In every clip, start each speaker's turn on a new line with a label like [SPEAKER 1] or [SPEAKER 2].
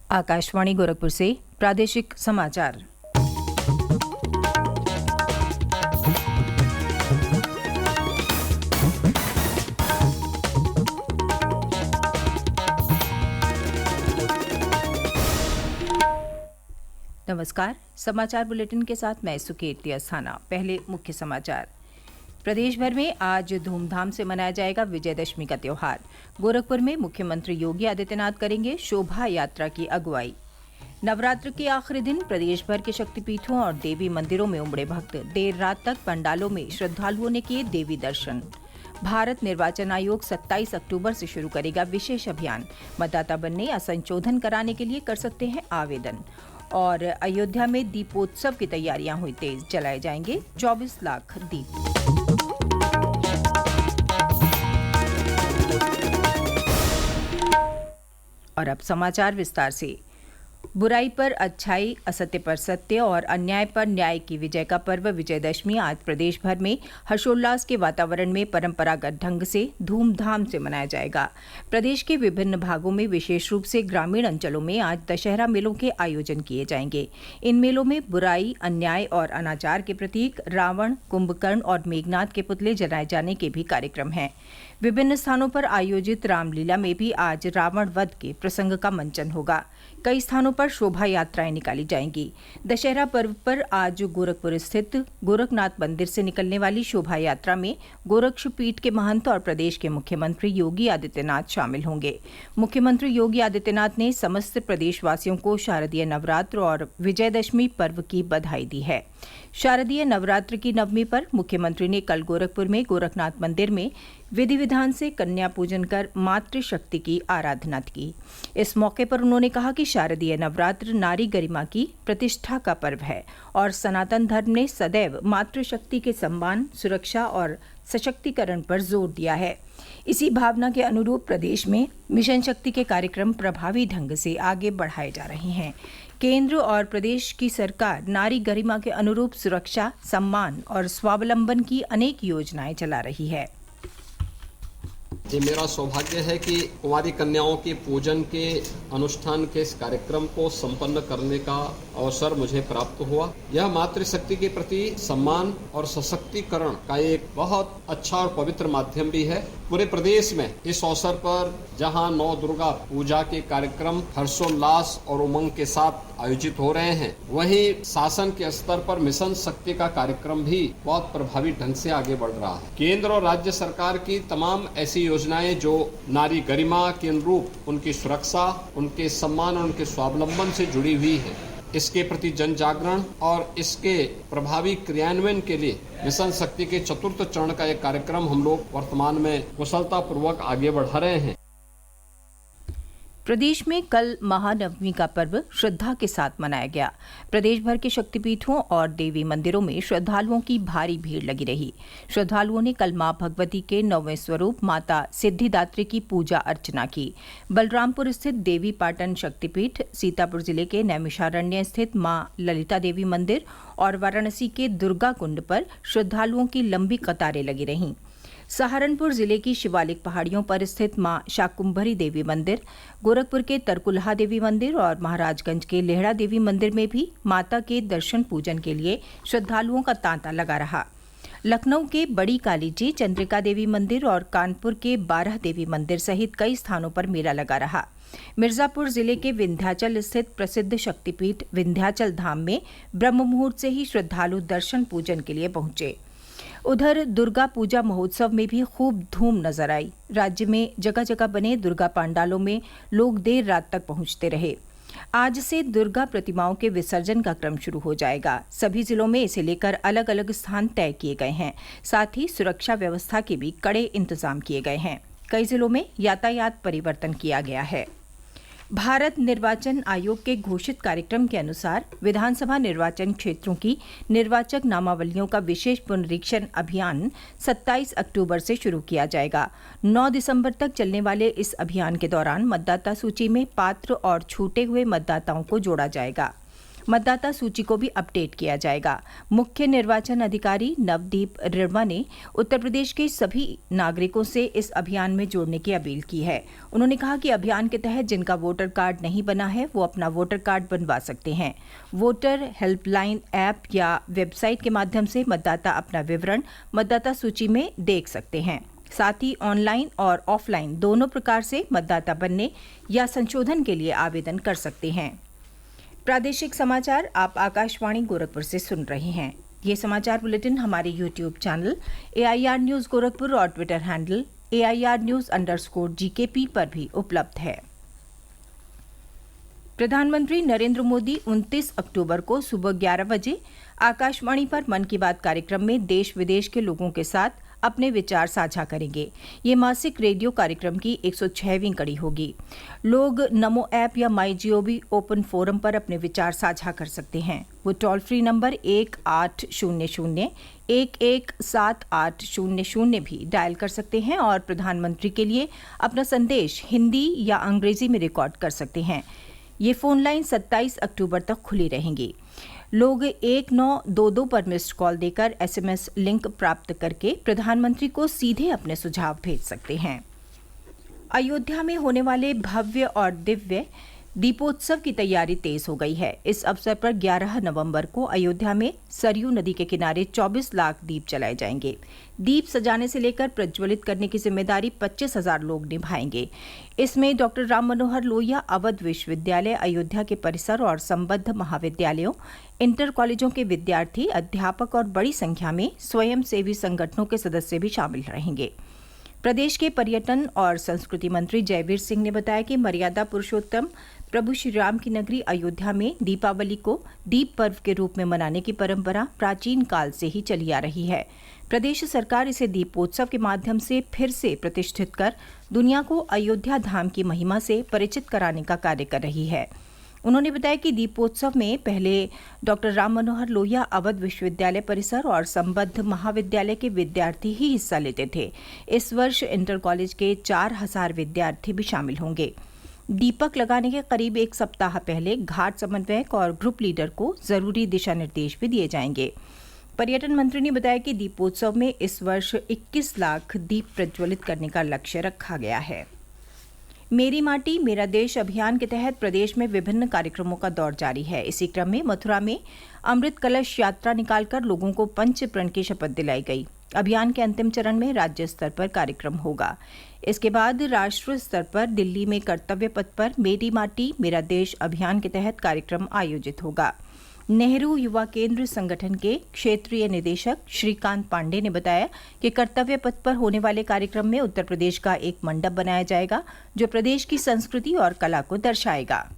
[SPEAKER 1] आकाशवाणी गोरखपुर से प्रादेशिक समाचार। नमस्कार, समाचार बुलेटिन के साथ मैं सुकीर्ति अस्थाना। पहले मुख्य समाचार। प्रदेश भर में आज धूमधाम से मनाया जाएगा विजयदशमी का त्योहार। गोरखपुर में मुख्यमंत्री योगी आदित्यनाथ करेंगे शोभा यात्रा की अगुवाई। नवरात्र के आखिरी दिन प्रदेश भर के शक्तिपीठों और देवी मंदिरों में उमड़े भक्त। देर रात तक पंडालों में श्रद्धालुओं ने किए देवी दर्शन। भारत निर्वाचन आयोग 27 अक्टूबर से शुरू करेगा विशेष अभियान। मतदाता बनने या संशोधन कराने के लिए कर सकते हैं आवेदन। और अयोध्या में दीपोत्सव की तैयारियां हुई तेज, जलाए जाएंगे 24 लाख दीप। और अब समाचार विस्तार से। बुराई पर अच्छाई, असत्य पर सत्य और अन्याय पर न्याय की विजय का पर्व विजयदशमी आज प्रदेश भर में हर्षोल्लास के वातावरण में परंपरागत ढंग से धूमधाम से मनाया जाएगा। प्रदेश के विभिन्न भागों में, विशेष रूप से ग्रामीण अंचलों में आज दशहरा मेलों के आयोजन किए जाएंगे। इन मेलों में बुराई, अन्याय और अनाचार के प्रतीक रावण, कुंभकर्ण और मेघनाथ के पुतले जलाए जाने के भी कार्यक्रम हैं। विभिन्न स्थानों पर आयोजित रामलीला में भी आज रावण वध के प्रसंग का मंचन होगा। कई स्थानों पर शोभा यात्राएं निकाली जाएंगी। दशहरा पर्व पर आज गोरखपुर स्थित गोरखनाथ मंदिर से निकलने वाली शोभा यात्रा में गोरक्षपीठ के महंत और प्रदेश के मुख्यमंत्री योगी आदित्यनाथ शामिल होंगे। मुख्यमंत्री योगी आदित्यनाथ ने समस्त प्रदेशवासियों को शारदीय नवरात्र और विजयदशमी पर्व की बधाई दी है। शारदीय नवरात्र की नवमी पर मुख्यमंत्री ने कल गोरखपुर में गोरखनाथ मंदिर में विधि विधान से कन्या पूजन कर मातृशक्ति की आराधना की। इस मौके पर उन्होंने कहा कि शारदीय नवरात्र नारी गरिमा की प्रतिष्ठा का पर्व है और सनातन धर्म ने सदैव मातृशक्ति के सम्मान, सुरक्षा और सशक्तिकरण पर जोर दिया है। इसी भावना के अनुरूप प्रदेश में मिशन शक्ति के कार्यक्रम प्रभावी ढंग से आगे बढ़ाए जा रहे हैं। केंद्र और प्रदेश की सरकार नारी गरिमा के अनुरूप सुरक्षा, सम्मान और स्वावलंबन की अनेक योजनाएं चला रही है।
[SPEAKER 2] ये मेरा सौभाग्य है कि कुंवारी कन्याओं के पूजन के अनुष्ठान के इस कार्यक्रम को संपन्न करने का अवसर मुझे प्राप्त हुआ। यह मातृशक्ति के प्रति सम्मान और सशक्तिकरण का एक बहुत अच्छा और पवित्र माध्यम भी है। पूरे प्रदेश में इस अवसर पर जहां नौ दुर्गा पूजा के कार्यक्रम हर्षोल्लास और उमंग के साथ आयोजित हो रहे हैं, वहीं शासन के स्तर पर मिशन शक्ति का कार्यक्रम भी बहुत प्रभावी ढंग से आगे बढ़ रहा है। केंद्र और राज्य सरकार की तमाम ऐसी योजनाएं जो नारी गरिमा के अनुरूप उनकी सुरक्षा, उनके सम्मान और उनके स्वावलंबन से जुड़ी हुई है, इसके प्रति जन जागरण और इसके प्रभावी क्रियान्वयन के लिए मिशन शक्ति के चतुर्थ चरण का एक कार्यक्रम हम लोग वर्तमान में कुशलता पूर्वक आगे बढ़ा रहे हैं।
[SPEAKER 1] प्रदेश में कल महानवमी का पर्व श्रद्धा के साथ मनाया गया। प्रदेश भर के शक्तिपीठों और देवी मंदिरों में श्रद्धालुओं की भारी भीड़ लगी रही। श्रद्धालुओं ने कल मां भगवती के 9वें स्वरूप माता सिद्धिदात्री की पूजा अर्चना की। बलरामपुर स्थित देवी पाटन शक्तिपीठ, सीतापुर जिले के नैमिषारण्य स्थित मां ललिता देवी मंदिर और वाराणसी के दुर्गा कुंड पर श्रद्धालुओं की लंबी कतारें लगी रहीं। सहारनपुर जिले की शिवालिक पहाड़ियों पर स्थित मां शाकुंभरी देवी मंदिर, गोरखपुर के तरकुलहा देवी मंदिर और महाराजगंज के लेहड़ा देवी मंदिर में भी माता के दर्शन पूजन के लिए श्रद्धालुओं का तांता लगा रहा। लखनऊ के बड़ी कालीजी, चंद्रिका देवी मंदिर और कानपुर के 12 देवी मंदिर सहित कई स्थानों पर मेला लगा रहा। मिर्जापुर जिले के विंध्याचल स्थित प्रसिद्ध शक्तिपीठ विंध्याचल धाम में ब्रह्म मुहूर्त से ही श्रद्धालु दर्शन पूजन के लिए पहुंचे। उधर दुर्गा पूजा महोत्सव में भी खूब धूम नजर आई। राज्य में जगह जगह बने दुर्गा पंडालों में लोग देर रात तक पहुंचते रहे। आज से दुर्गा प्रतिमाओं के विसर्जन का क्रम शुरू हो जाएगा। सभी जिलों में इसे लेकर अलग अलग स्थान तय किए गए हैं। साथ ही सुरक्षा व्यवस्था के भी कड़े इंतजाम किए गए हैं। कई जिलों में यातायात परिवर्तन किया गया है। भारत निर्वाचन आयोग के घोषित कार्यक्रम के अनुसार विधानसभा निर्वाचन क्षेत्रों की निर्वाचक नामावलियों का विशेष पुनरीक्षण अभियान 27 अक्टूबर से शुरू किया जाएगा। 9 दिसंबर तक चलने वाले इस अभियान के दौरान मतदाता सूची में पात्र और छूटे हुए मतदाताओं को जोड़ा जाएगा। मतदाता सूची को भी अपडेट किया जाएगा। मुख्य निर्वाचन अधिकारी नवदीप रिड़वा ने उत्तर प्रदेश के सभी नागरिकों से इस अभियान में जुड़ने की अपील की है। उन्होंने कहा कि अभियान के तहत जिनका वोटर कार्ड नहीं बना है वो अपना वोटर कार्ड बनवा सकते हैं। वोटर हेल्पलाइन ऐप या वेबसाइट के माध्यम से मतदाता अपना विवरण मतदाता सूची में देख सकते हैं। साथ ही ऑनलाइन और ऑफलाइन दोनों प्रकार से मतदाता बनने या संशोधन के लिए आवेदन कर सकते हैं। प्रादेशिक समाचार आप आकाशवाणी गोरखपुर से सुन रहे हैं। ये समाचार बुलेटिन हमारे YouTube channel AIR news Gorakhpur और ट्विटर हैंडल AIR News_GKP पर भी उपलब्ध है। प्रधानमंत्री नरेंद्र मोदी 29 अक्टूबर को सुबह 11 बजे आकाशवाणी पर मन की बात कार्यक्रम में देश विदेश के लोगों के साथ अपने विचार साझा करेंगे। ये मासिक रेडियो कार्यक्रम की 106वीं कड़ी होगी। लोग नमो ऐप या MyGov ओपन फोरम पर अपने विचार साझा कर सकते हैं। वो टोल फ्री नंबर 1800-117800 भी डायल कर सकते हैं और प्रधानमंत्री के लिए अपना संदेश हिंदी या अंग्रेजी में रिकॉर्ड कर सकते हैं। ये फोन लाइन 27 अक्टूबर तक खुली रहेंगी। लोग 1922 पर मिस्ड कॉल देकर SMS लिंक प्राप्त करके प्रधानमंत्री को सीधे अपने सुझाव भेज सकते हैं। अयोध्या में होने वाले भव्य और दिव्य दीपोत्सव की तैयारी तेज हो गई है। इस अवसर पर 11 नवंबर को अयोध्या में सरयू नदी के किनारे 24 लाख दीप जलाए जाएंगे। दीप सजाने से लेकर प्रज्वलित करने की जिम्मेदारी 25,000 लोग निभाएंगे। इसमें डॉक्टर राम मनोहर लोहिया अवध विश्वविद्यालय अयोध्या के परिसर और संबद्ध महाविद्यालयों, इंटर कॉलेजों के विद्यार्थी, अध्यापक और बड़ी संख्या में स्वयंसेवी संगठनों के सदस्य भी शामिल रहेंगे। प्रदेश के पर्यटन और संस्कृति मंत्री जयवीर सिंह ने बताया कि मर्यादा पुरुषोत्तम प्रभु श्री राम की नगरी अयोध्या में दीपावली को दीप पर्व के रूप में मनाने की परंपरा प्राचीन काल से ही चली आ रही है। प्रदेश सरकार इसे दीपोत्सव के माध्यम से फिर से प्रतिष्ठित कर दुनिया को अयोध्या धाम की महिमा से परिचित कराने का कार्य कर रही है। उन्होंने बताया कि दीपोत्सव में पहले डॉक्टर राम मनोहर लोहिया अवध विश्वविद्यालय परिसर और संबद्ध महाविद्यालय के विद्यार्थी ही हिस्सा लेते थे। इस वर्ष इंटर कॉलेज के 4,000 विद्यार्थी भी शामिल होंगे। दीपक लगाने के करीब एक सप्ताह पहले घाट समन्वयक और ग्रुप लीडर को जरूरी दिशा निर्देश भी दिए जाएंगे। पर्यटन मंत्री ने बताया कि दीपोत्सव में इस वर्ष 21 लाख दीप प्रज्वलित करने का लक्ष्य रखा गया है। मेरी माटी मेरा देश अभियान के तहत प्रदेश में विभिन्न कार्यक्रमों का दौर जारी है। इसी क्रम में मथुरा में अमृत कलश यात्रा निकालकर लोगों को पंच प्रण की शपथ दिलाई गई। अभियान के अंतिम चरण में राज्य स्तर पर कार्यक्रम होगा। इसके बाद राष्ट्रीय स्तर पर दिल्ली में कर्तव्य पथ पर मेरी माटी मेरा देश अभियान के तहत कार्यक्रम आयोजित होगा। नेहरू युवा केंद्र संगठन के क्षेत्रीय निदेशक श्रीकांत पांडे ने बताया कि कर्तव्य पथ पर होने वाले कार्यक्रम में उत्तर प्रदेश का एक मंडप बनाया जाएगा जो प्रदेश की संस्कृति और कला को दर्शाएगा।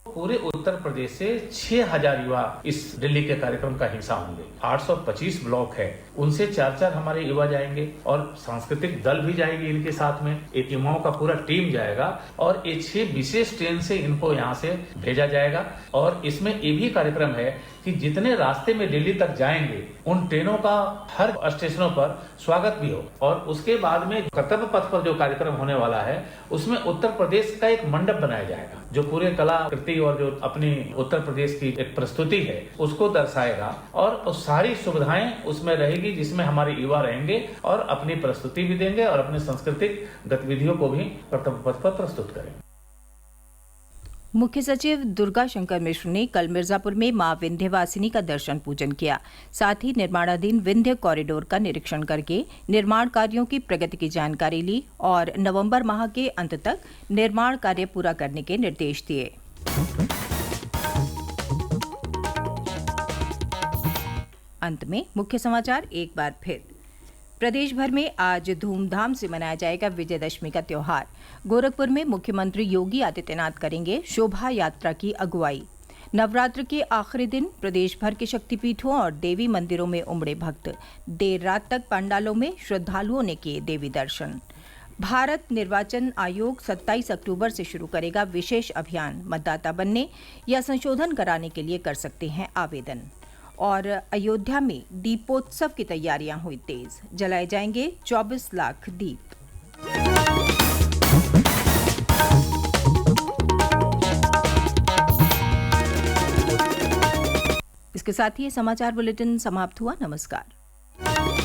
[SPEAKER 3] पूरे उत्तर प्रदेश से 6,000 युवा इस दिल्ली के कार्यक्रम का हिस्सा होंगे। 825 ब्लॉक है, उनसे 4-4 हमारे युवा जाएंगे और सांस्कृतिक दल भी जाएगी इनके साथ में। एक युवाओं का पूरा टीम जाएगा और ये 6 विशेष ट्रेन से इनको यहाँ से भेजा जाएगा। और इसमें ये भी कार्यक्रम है कि जितने रास्ते में दिल्ली तक जाएंगे उन ट्रेनों का हर स्टेशनों पर स्वागत भी हो। और उसके बाद में कर्तव्य पथ पर जो कार्यक्रम होने वाला है उसमें उत्तर प्रदेश का एक मंडप बनाया जाएगा जो पूरे कलाकृति और जो अपनी उत्तर प्रदेश की एक प्रस्तुति है उसको दर्शाएगा। और सारी सुविधाएं उसमें रहेगी जिसमें हमारे युवा रहेंगे और अपनी प्रस्तुति भी देंगे और अपनी सांस्कृतिक गतिविधियों को भी कर्तव्य पथ पर प्रस्तुत करेंगे।
[SPEAKER 1] मुख्य सचिव दुर्गा शंकर मिश्र ने कल मिर्जापुर में मां विंध्यवासिनी का दर्शन पूजन किया। साथ ही निर्माणाधीन विंध्य कॉरिडोर का निरीक्षण करके निर्माण कार्यों की प्रगति की जानकारी ली और नवंबर माह के अंत तक निर्माण कार्य पूरा करने के निर्देश दिए। अंत में मुख्य समाचार एक बार फिर। प्रदेश भर में आज धूमधाम से मनाया जाएगा विजयदशमी का त्योहार। गोरखपुर में मुख्यमंत्री योगी आदित्यनाथ करेंगे शोभा यात्रा की अगुवाई। नवरात्र के आखिरी दिन प्रदेश भर के शक्तिपीठों और देवी मंदिरों में उमड़े भक्त। देर रात तक पंडालों में श्रद्धालुओं ने किए देवी दर्शन। भारत निर्वाचन आयोग 27 अक्टूबर से शुरू करेगा विशेष अभियान। मतदाता बनने या संशोधन कराने के लिए कर सकते हैं आवेदन। और अयोध्या में दीपोत्सव की तैयारियां हुई तेज, जलाए जाएंगे 24 लाख दीप। इसके साथ ही ये समाचार बुलेटिन समाप्त हुआ। नमस्कार।